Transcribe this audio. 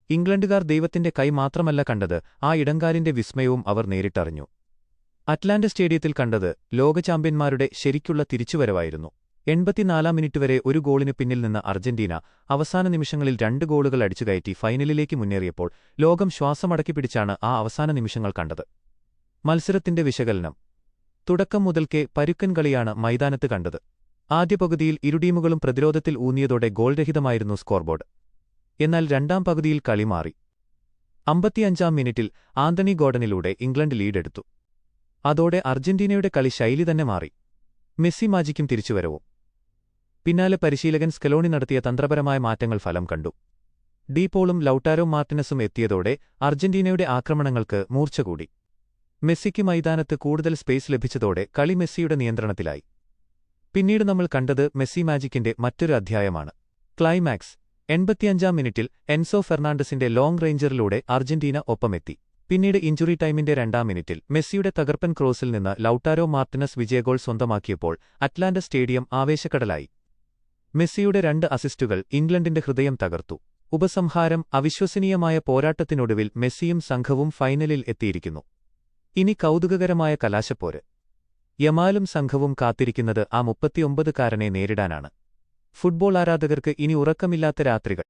ഇംഗ്ലണ്ടുകാർ ദൈവത്തിന്റെ കൈ മാത്രമല്ല കണ്ടത്, ആ ഇടങ്കാലിന്റെ വിസ്മയവും അവർ നേരിട്ടറിഞ്ഞു. അറ്റ്ലാന്റ സ്റ്റേഡിയത്തിൽ കണ്ടത് ലോക ചാമ്പ്യന്മാരുടെ ശരിക്കുള്ള തിരിച്ചുവരവായിരുന്നു. 84-ാം മിനിറ്റ് വരെ ഒരു ഗോളിന് പിന്നിൽ നിന്ന് അർജന്റീന അവസാന നിമിഷങ്ങളിൽ 2 ഗോളുകൾ അടിച്ചുകയറ്റി ഫൈനലിലേക്ക് മുന്നേറിയപ്പോൾ ലോകം ശ്വാസമടക്കിപ്പിടിച്ചാണ് ആ അവസാന നിമിഷങ്ങൾ കണ്ടത്. മത്സരത്തിന്റെ വിശകലനം. തുടക്കം മുതൽക്കേ പരുക്കൻ കളിയാണ് മൈതാനത്ത് കണ്ടത്. ആദ്യ പകുതിയിൽ ഇരു ടീമുകളും പ്രതിരോധത്തിൽ ഊന്നിയതോടെ ഗോൾരഹിതമായിരുന്നു സ്കോർബോർഡ്. എന്നാൽ രണ്ടാം പകുതിയിൽ കളി മാറി. 55-ാം മിനിറ്റിൽ ആന്റണി ഗോർഡനിലൂടെ ഇംഗ്ലണ്ട് ലീഡെടുത്തു. അതോടെ അർജന്റീനയുടെ കളി ശൈലി തന്നെ മാറി. മെസ്സി മാജിക്കും തിരിച്ചുവരവും. പിന്നാലെ പരിശീലകൻ സ്കലോണി നടത്തിയ തന്ത്രപരമായ മാറ്റങ്ങൾ ഫലം കണ്ടു. ഡി പോളും ലൗട്ടാരോ മാർട്ടിനസും എത്തിയതോടെ അർജന്റീനയുടെ ആക്രമണങ്ങൾക്ക് മൂർച്ച കൂടി. മെസ്സിക്ക് മൈതാനത്ത് കൂടുതൽ സ്പേസ് ലഭിച്ചതോടെ കളി മെസ്സിയുടെ നിയന്ത്രണത്തിലായി. പിന്നീട് നമ്മൾ കണ്ടത് മെസ്സി മാജിക്കിന്റെ മറ്റൊരു അധ്യായമാണ്. ക്ലൈമാക്സ്. 85-ാം മിനിറ്റിൽ എൻസോ ഫെർണാണ്ടസിന്റെ ലോങ് റേഞ്ചറിലൂടെ അർജന്റീന ഒപ്പമെത്തി. പിന്നീട് ഇഞ്ചുറി ടൈമിന്റെ 2-ാം മിനിറ്റിൽ മെസ്സിയുടെ തകർപ്പൻ ക്രോസിൽ നിന്ന് ലൗട്ടാരോ മാർട്ടിനസ് വിജയഗോൾ സ്വന്തമാക്കിയപ്പോൾ അറ്റ്ലാന്റ സ്റ്റേഡിയം ആവേശക്കടലായി. മെസ്സിയുടെ 2 അസിസ്റ്റുകൾ ഇംഗ്ലണ്ടിന്റെ ഹൃദയം തകർത്തു. ഉപസംഹാരം. അവിശ്വസനീയമായ പോരാട്ടത്തിനൊടുവിൽ മെസ്സിയും സംഘവും ഫൈനലിൽ എത്തിയിരിക്കുന്നു. ഇനി കൗതുകകരമായ കലാശപ്പോര്. യമാലും സംഘവും കാത്തിരിക്കുന്നത് ആ 39-കാരനെ നേരിടാനാണ്. ഫുട്ബോൾ ആരാധകർക്ക് ഇനി ഉറക്കമില്ലാത്ത രാത്രികൾ.